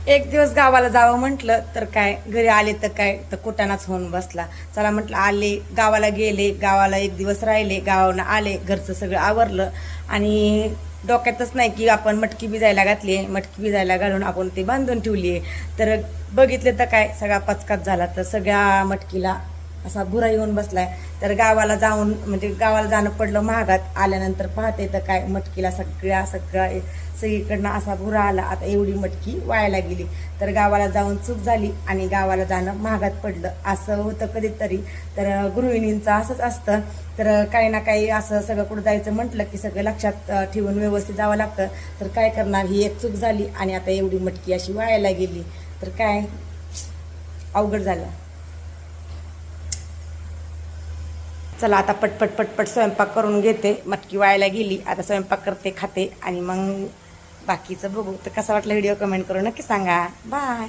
एक दिवस गावाला जावं म्हटलं तर काय घरी आले तर काय तर कुटाणाच होऊन बसला. चला म्हटलं आले गावाला, गेले गावाला, एक दिवस राहिले, गावाला आले, घरचं सगळं आवरलं आणि डोक्यातच नाही की आपण मटकी भिजायला घातली आहे. मटकी भिजायला घालून आपण ते बांधून ठेवली आहे. तर बघितलं तर काय सगळा पचकाच झाला. तर सगळ्या मटकीला असा बुरा येऊन बसलाय. तर गावाला जाऊन म्हणजे गावाला जाणं पडलं महागात. आल्यानंतर पाहते तर काय मटकीला सगळ्या सगळीकडनं असा बुरा आला. आता एवढी मटकी वायाला गेली. तर गावाला जाऊन चूक झाली आणि गावाला जाणं महागात पडलं. असं होतं कधीतरी. तर गृहिणींचं असंच असतं. तर काही ना काही असं सगळं कुठं जायचं म्हटलं की सगळं लक्षात ठेवून व्यवस्थित जावं लागतं. तर काय करणार, ही एक चूक झाली आणि आता एवढी मटकी अशी वायाला गेली. तर काय अवघड झालं. चला आता पटपट पटपट स्वयंपाक करून घेते. मटकी वायाला गेली, आता स्वयंपाक करते, खाते आणि मग बाकीचं बघू. तर कसा वाटला व्हिडिओ कमेंट करून नक्की सांगा. बाय.